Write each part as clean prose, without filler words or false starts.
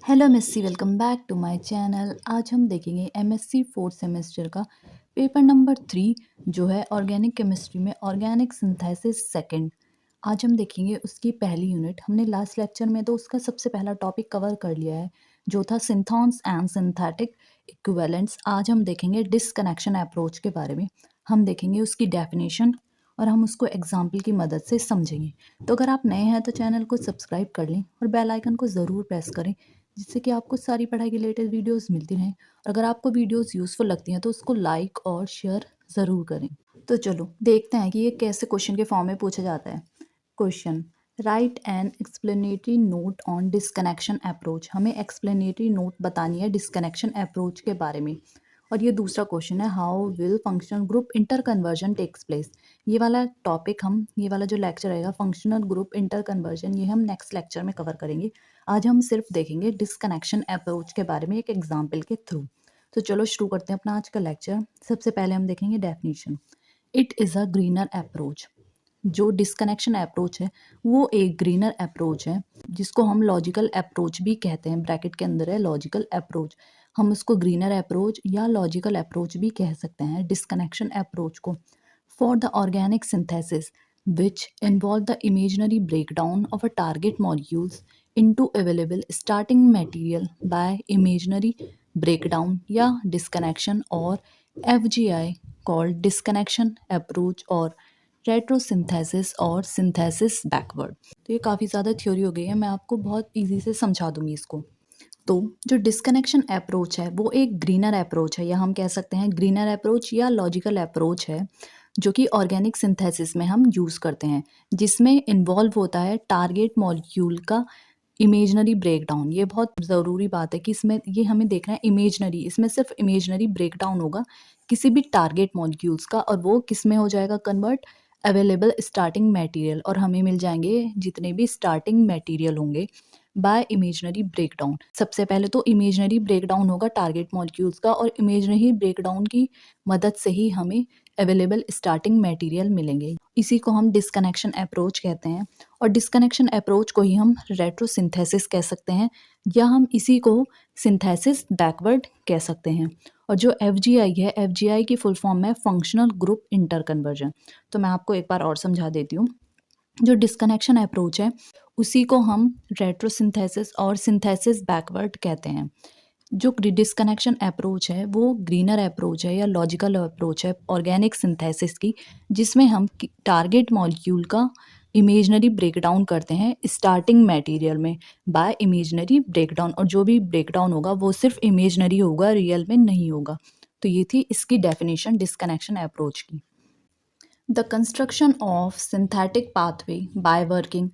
Hello MSc, welcome back to my channel. आज हम देखेंगे एमएससी फोर्थ सेमेस्टर का पेपर नंबर 3 जो है ऑर्गेनिक केमिस्ट्री में ऑर्गेनिक सिंथेसिस सेकंड। आज हम देखेंगे उसकी पहली यूनिट। हमने लास्ट लेक्चर में तो उसका सबसे पहला टॉपिक कवर कर लिया है जो था सिंथॉन्स एंड सिंथेटिक इक्विवेलेंट्स। आज हम देखेंगे डिस्कनेक्शन अप्रोच के बारे में। हम देखेंगे उसकी डेफिनेशन और हम उसको एग्जाम्पल की मदद से समझेंगे। तो अगर आप नए हैं तो चैनल को सब्सक्राइब कर लें और बेल आइकन को ज़रूर प्रेस करें जिससे कि आपको सारी पढ़ाई की लेटेस्ट वीडियोस मिलती रहें। और अगर आपको वीडियोस यूज़फुल लगती हैं तो उसको लाइक और शेयर ज़रूर करें। तो चलो देखते हैं कि ये कैसे क्वेश्चन के फॉर्म में पूछा जाता है। Question, write an explanatory note on disconnection approach. हमें एक्सप्लेनेटरी नोट बतानी है डिस्कनेक्शन अप्रोच के बारे में। और ये दूसरा क्वेश्चन है, how will functional group inter conversion takes place. ये वाला टॉपिक ये वाला जो लेक्चर रहेगा फंक्शनल ग्रुप इंटर कन्वर्जन, ये हम नेक्स्ट लेक्चर में कवर करेंगे। आज हम सिर्फ देखेंगे डिस्कनेक्शन अप्रोच के बारे में एक एग्जाम्पल के थ्रू। तो चलो शुरू करते हैं अपना आज का लेक्चर। सबसे पहले हम देखेंगे definition. It is a greener approach. जो डिस्कनेक्शन अप्रोच है वो एक ग्रीनर अप्रोच है जिसको हम लॉजिकल अप्रोच भी कहते हैं। ब्रैकेट के अंदर है लॉजिकल अप्रोच। हम उसको ग्रीनर अप्रोच या लॉजिकल अप्रोच भी कह सकते हैं डिस्कनेक्शन अप्रोच को। For the organic synthesis which involve the imaginary breakdown of a target molecules into available starting material by imaginary breakdown या disconnection और FGI called disconnection approach और retrosynthesis और सिंथेसिस बैकवर्ड। तो ये काफ़ी ज़्यादा थ्योरी हो गई है, मैं आपको बहुत इजी से समझा दूंगी इसको। तो जो डिस्कनेक्शन अप्रोच है वो एक ग्रीनर अप्रोच है या हम कह सकते हैं ग्रीनर अप्रोच या लॉजिकल अप्रोच है जो कि ऑर्गेनिक सिंथेसिस में हम यूज़ करते हैं, जिसमें इन्वॉल्व होता है टारगेट मॉलिक्यूल का इमेजनरी ब्रेकडाउन। ये बहुत ज़रूरी बात है कि इसमें ये हमें देखना है इमेजनरी, इसमें सिर्फ इमेजनरी ब्रेकडाउन होगा किसी भी टारगेट मॉलिक्यूल्स का, और वो किस में हो जाएगा कन्वर्ट, अवेलेबल स्टार्टिंग मटेरियल। और हमें मिल जाएंगे जितने भी स्टार्टिंग मटेरियल होंगे बाय इमेजनरी ब्रेकडाउन। सबसे पहले तो इमेजनरी ब्रेकडाउन होगा टारगेट मॉलिक्यूल्स का, और इमेजनरी ब्रेकडाउन की मदद से ही हमें अवेलेबल स्टार्टिंग मटेरियल मिलेंगे। इसी को हम डिस्कनेक्शन अप्रोच कहते हैं, और डिस्कनेक्शन अप्रोच को ही हम रेट्रोसिंथेसिस कह सकते हैं या हम इसी को सिंथेसिस बैकवर्ड कह सकते हैं। और जो FGI है, FGI की फुल फॉर्म है फंक्शनल ग्रुप इंटर कन्वर्जन। तो मैं आपको एक बार और समझा देती हूँ। जो डिस्कनेक्शन अप्रोच है उसी को हम रेट्रोसिंथेसिस और सिंथेसिस बैकवर्ड कहते हैं। जो डिस्कनेक्शन अप्रोच है वो ग्रीनर अप्रोच है या लॉजिकल अप्रोच है ऑर्गेनिक सिंथेसिस की, जिसमें हम टारगेट मॉलिक्यूल का इमेजनरी ब्रेकडाउन करते हैं स्टार्टिंग मटेरियल में बाय इमेजनरी ब्रेकडाउन, और जो भी ब्रेकडाउन होगा वो सिर्फ इमेजनरी होगा, रियल में नहीं होगा। तो ये थी इसकी डेफिनेशन डिस्कनेक्शन अप्रोच की। The construction of synthetic pathway by working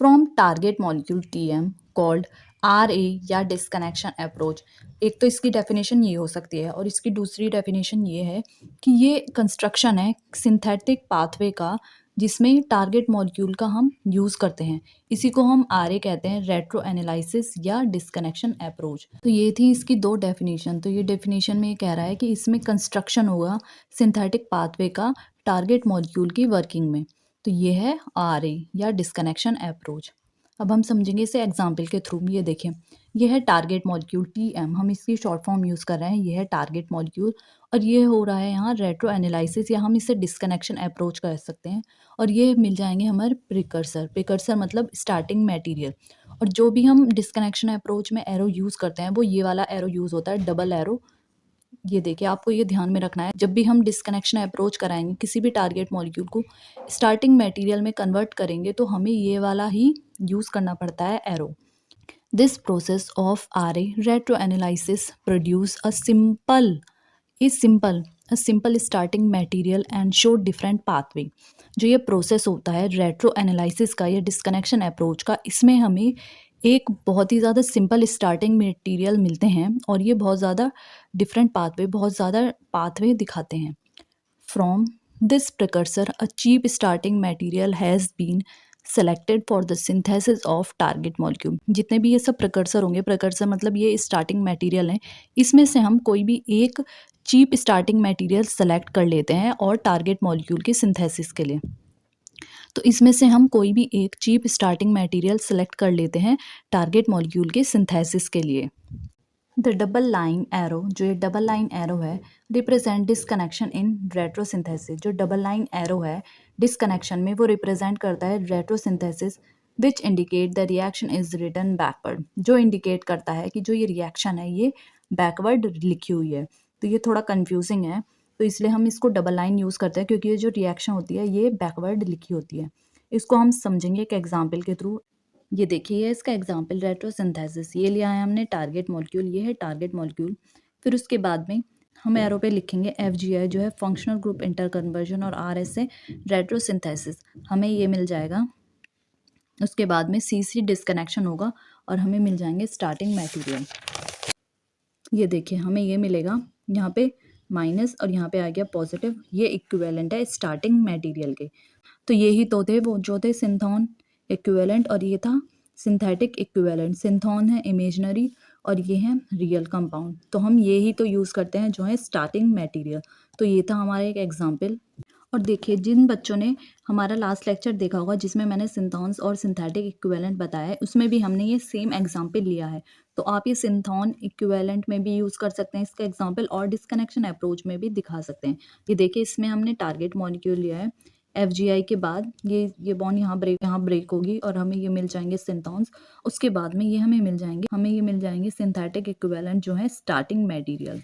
from target molecule TM called RA या डिस्कनेक्शन अप्रोच। एक तो इसकी डेफिनेशन ये हो सकती है, और इसकी दूसरी डेफिनेशन ये है कि ये कंस्ट्रक्शन है सिंथेटिक पाथवे का जिसमें टारगेट मॉलिक्यूल का हम यूज़ करते हैं। इसी को हम RA कहते हैं, रेट्रो एनालिसिस या डिस्कनेक्शन अप्रोच। तो ये थी इसकी दो डेफिनेशन। तो ये डेफिनेशन में ये कह रहा है कि इसमें कंस्ट्रक्शन होगा सिंथेटिक पाथवे का टारगेट मॉलिक्यूल की वर्किंग में। तो ये है RA या डिस्कनेक्शन अप्रोच। अब हम समझेंगे इसे एग्जाम्पल के थ्रू। ये देखें, ये है टारगेट मॉलिक्यूल TM, हम इसकी शॉर्ट फॉर्म यूज़ कर रहे हैं। ये है टारगेट मॉलिक्यूल और ये हो रहा है यहाँ रेट्रो एनालिसिस या हम इसे डिस्कनेक्शन अप्रोच कर सकते हैं। और ये मिल जाएंगे हमारे प्रिकर्सर। प्रिकर्सर मतलब स्टार्टिंग मटेरियल। और जो भी हम डिस्कनेक्शन अप्रोच में एरो यूज़ करते हैं वो ये वाला एरो यूज़ होता है, डबल एरो। ये देखिए, आपको ये ध्यान में रखना है जब भी हम डिस्कनेक्शन अप्रोच कराएंगे किसी भी टारगेट मॉलिक्यूल को स्टार्टिंग मटेरियल में कन्वर्ट करेंगे तो हमें ये वाला ही यूज़ करना पड़ता है arrow. This process of RA retro analysis produce a simple starting material and show different pathway. जो ये प्रोसेस होता है रेट्रो एनालिसिस का या डिस्कनेक्शन अप्रोच का, इसमें हमें एक बहुत ही ज़्यादा सिंपल स्टार्टिंग मटेरियल मिलते हैं और ये बहुत ज़्यादा डिफरेंट पाथवे, बहुत ज़्यादा पाथवे दिखाते हैं। From this precursor a cheap starting material has been selected for the synthesis of target molecule. जितने भी ये सब प्रिकर्सर होंगे, प्रिकर्सर मतलब ये स्टार्टिंग मटेरियल हैं, इसमें से हम कोई भी एक चीप स्टार्टिंग मटेरियल सेलेक्ट कर लेते हैं और टारगेट मॉलिक्यूल की सिंथेसिस के लिए। तो इसमें से हम कोई भी एक चीप स्टार्टिंग मटेरियल सेलेक्ट कर लेते हैं टारगेट मॉलिक्यूल के सिंथेसिस के लिए। द डबल लाइन एरो, जो ये डबल लाइन एरो है, रिप्रेजेंट डिसकनेक्शन इन रेट्रोसिंथेसिस। जो डबल लाइन एरो है डिसकनेक्शन में, वो रिप्रेजेंट करता है retrosynthesis which indicate the reaction is written backward. जो इंडिकेट करता है कि जो ये रिएक्शन है ये बैकवर्ड लिखी हुई है। तो ये थोड़ा कंफ्यूजिंग है, तो इसलिए हम इसको डबल लाइन यूज़ करते हैं, क्योंकि ये जो रिएक्शन होती है ये बैकवर्ड लिखी होती है। इसको हम समझेंगे एक एग्जाम्पल के थ्रू। ये देखिए, ये इसका एग्जाम्पल रेट्रोसिंथेसिस। ये लिया है हमने टारगेट मॉलिक्यूल, ये है टारगेट मॉलिक्यूल। फिर उसके बाद में हम एरो पे लिखेंगे FGI, जो है फंक्शनल ग्रुप इंटर कन्वर्जन, और RS से रेट्रोसिंथेसिस, हमें ये मिल जाएगा। उसके बाद में CC डिस्कनेक्शन होगा और हमें मिल जाएंगे स्टार्टिंग मटेरियल। ये देखिए, हमें ये मिलेगा यहाँ पे माइनस और यहाँ पे आ गया पॉजिटिव। ये इक्विवेलेंट है स्टार्टिंग मटेरियल के। तो यही तो थे वो जो थे सिंथॉन इक्विवेलेंट, और ये था सिंथेटिक इक्विवेलेंट। सिंथॉन है इमेजनरी और ये है रियल कंपाउंड। तो हम ये ही तो यूज़ करते हैं जो है स्टार्टिंग मटेरियल। तो ये था हमारा एक एग्जांपल। और देखिए, जिन बच्चों ने हमारा लास्ट लेक्चर देखा होगा जिसमें मैंने सिंथॉन्स और सिंथेटिक इक्विवेलेंट बताया है, उसमें भी हमने ये सेम एग्जांपल लिया है। तो आप ये सिंथॉन इक्विवेलेंट में भी यूज़ कर सकते हैं इसका एग्जांपल, और डिस्कनेक्शन अप्रोच में भी दिखा सकते हैं। ये देखिए, इसमें हमने टारगेट मॉलिक्यूल लिया है FGI के बाद ये बॉन्ड यहाँ ब्रेक होगी और हमें ये मिल जाएंगे सिंथॉन्स। उसके बाद में ये हमें मिल जाएंगे सिंथेटिक इक्विवेलेंट, जो है स्टार्टिंग मटेरियल।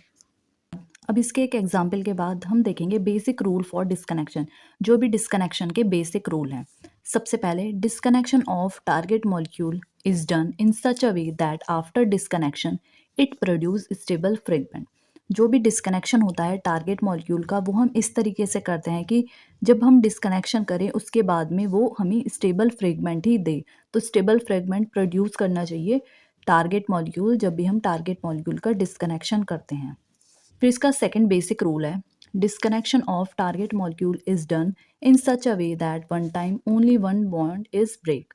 अब इसके एक एग्जाम्पल के बाद हम देखेंगे बेसिक रूल फॉर डिस्कनेक्शन, जो भी डिस्कनेक्शन के बेसिक रूल हैं। सबसे पहले, disconnection of target molecule is done in such a way that after disconnection it produce stable fragment. जो भी डिस्कनेक्शन होता है टारगेट मॉलिक्यूल का, वो हम इस तरीके से करते हैं कि जब हम डिस्कनेक्शन करें उसके बाद में वो हमें स्टेबल फ्रेगमेंट ही दे। तो स्टेबल फ्रेगमेंट प्रोड्यूस करना चाहिए टारगेट मॉलिक्यूल जब भी हम टारगेट मॉलिक्यूल का डिस्कनेक्शन करते हैं। फिर इसका सेकंड बेसिक रूल है, disconnection of target molecule is done in such a way that one time only one bond is break.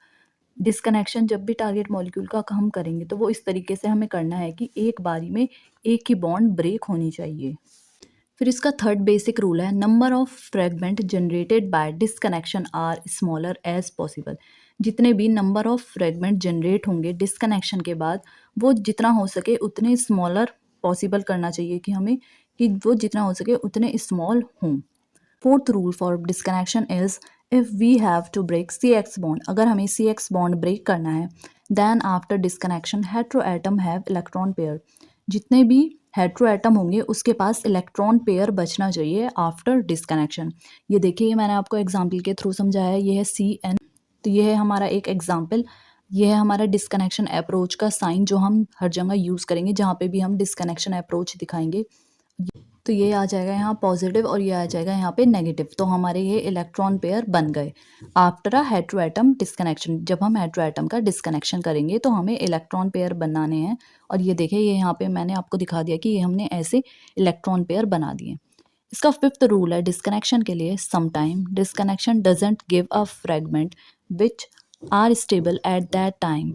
Disconnection जब भी टारगेट मॉलिक्यूल का हम करेंगे तो वो इस तरीके से हमें करना है कि एक बारी में एक ही बॉन्ड ब्रेक होनी चाहिए। फिर इसका थर्ड बेसिक रूल है, number of fragment generated by disconnection are smaller as possible. जितने भी नंबर ऑफ फ्रेगमेंट जनरेट होंगे डिस्कनेक्शन के बाद, वो जितना हो सके उतने स्मॉलर पॉसिबल करना चाहिए कि हमें, कि वो जितना हो सके उतने स्मॉल हों। Fourth rule for disconnection is, if we have to break CX bond, अगर हमें CX बॉन्ड ब्रेक करना है, then after disconnection hetero atom have electron pair. जितने भी हेट्रो एटम होंगे उसके पास इलेक्ट्रॉन पेयर बचना चाहिए आफ्टर डिस्कनेक्शन। ये देखिए, मैंने आपको एग्जाम्पल के थ्रू समझाया है। ये है CN, तो ये है हमारा एक एग्जाम्पल। ये है हमारा डिस्कनेक्शन अप्रोच का साइन, जो हम हर जगह यूज़ करेंगे जहाँ पे भी हम डिस्कनेक्शन अप्रोच दिखाएंगे। तो ये आ जाएगा यहाँ पॉजिटिव और ये आ जाएगा यहाँ पे नेगेटिव। तो हमारे ये इलेक्ट्रॉन पेयर बन गए after a hetero atom disconnection. जब हम हेट्रो एटम का डिस्कनेक्शन करेंगे तो हमें इलेक्ट्रॉन पेयर बनाने हैं। और ये देखिए, ये यहाँ पे मैंने आपको दिखा दिया कि ये हमने ऐसे इलेक्ट्रॉन पेयर बना दिए। इसका फिफ्थ रूल है डिस्कनेक्शन के लिए, sometime disconnection doesn't give a fragment which are stable at that time,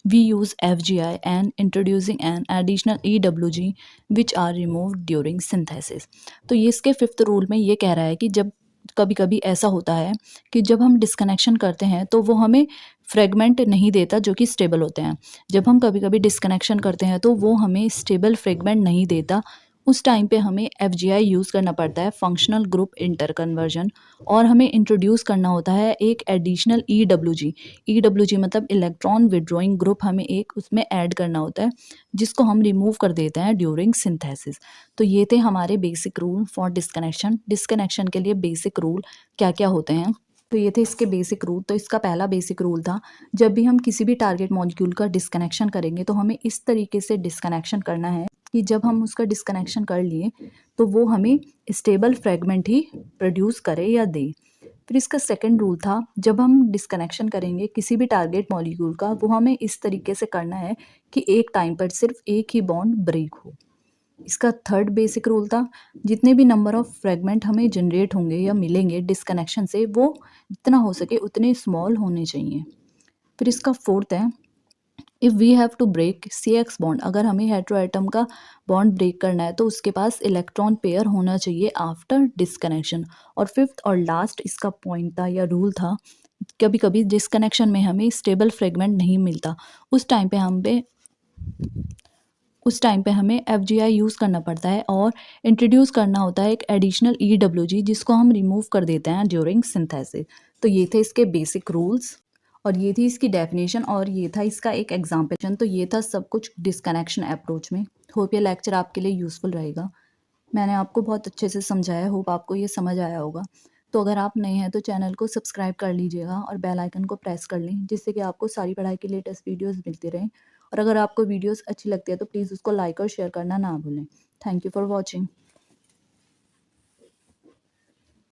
we use FGI and introducing an additional EWG which are removed during synthesis। तो ये इसके फिफ्थ रूल में ये कह रहा है कि जब कभी कभी ऐसा होता है कि जब हम डिस्कनेक्शन करते हैं तो वो हमें फ्रेगमेंट नहीं देता जो कि स्टेबल होते हैं। जब हम कभी कभी डिस्कनेक्शन करते हैं तो वो हमें स्टेबल फ्रेगमेंट नहीं देता। उस टाइम पे हमें FGI यूज़ करना पड़ता है, फंक्शनल ग्रुप इंटर कन्वर्जन, और हमें इंट्रोड्यूस करना होता है एक एडिशनल EWG। EWG मतलब इलेक्ट्रॉन विड्रॉइंग ग्रुप, हमें एक उसमें ऐड करना होता है जिसको हम रिमूव कर देते हैं ड्यूरिंग सिंथेसिस। तो ये थे हमारे basic rule for disconnection. Disconnection के लिए बेसिक रूल क्या क्या होते हैं, तो ये थे इसके बेसिक रूल। तो इसका पहला बेसिक रूल था, जब भी हम किसी भी टारगेट मॉलिक्यूल का डिस्कनेक्शन करेंगे तो हमें इस तरीके से डिस्कनेक्शन करना है कि जब हम उसका डिस्कनेक्शन कर लिए तो वो हमें स्टेबल फ्रेगमेंट ही प्रोड्यूस करे या दे। फिर इसका सेकंड रूल था, जब हम डिस्कनेक्शन करेंगे किसी भी टारगेट मॉलिक्यूल का, वो हमें इस तरीके से करना है कि एक टाइम पर सिर्फ एक ही बॉन्ड ब्रेक हो। इसका थर्ड बेसिक रूल था, जितने भी नंबर ऑफ फ्रेगमेंट हमें जनरेट होंगे या मिलेंगे डिस्कनेक्शन से, वो जितना हो सके उतने स्मॉल होने चाहिए। फिर इसका फोर्थ है, if we have to break CX bond, अगर हमें हेटेरो एटम का बॉन्ड ब्रेक करना है तो उसके पास इलेक्ट्रॉन पेयर होना चाहिए आफ्टर डिस्कनेक्शन। और फिफ्थ और लास्ट इसका पॉइंट था या रूल था, कभी कभी डिस्कनेक्शन में हमें स्टेबल फ्रेगमेंट नहीं मिलता, उस टाइम पे हमें FGI यूज़ करना पड़ता है और इंट्रोड्यूस करना होता है एक एडिशनल EWG, जिसको हम रिमूव कर देते हैं ड्यूरिंग सिंथेसिस। तो ये थे इसके बेसिक रूल्स और ये थी इसकी डेफिनेशन और ये था इसका एक एग्जाम्पल। तो ये था सब कुछ डिस्कनेक्शन अप्रोच में। होप ये लेक्चर आपके लिए यूज़फुल रहेगा। मैंने आपको बहुत अच्छे से समझाया, होप आपको ये समझ आया होगा। तो अगर आप नए हैं तो चैनल को सब्सक्राइब कर लीजिएगा और बेल आइकन को प्रेस कर लें, जिससे कि आपको सारी पढ़ाई की लेटेस्ट वीडियोस मिलती रहें। और अगर आपको वीडियोस अच्छी लगती है तो प्लीज़ उसको लाइक और शेयर करना ना भूलें। Thank you for watching.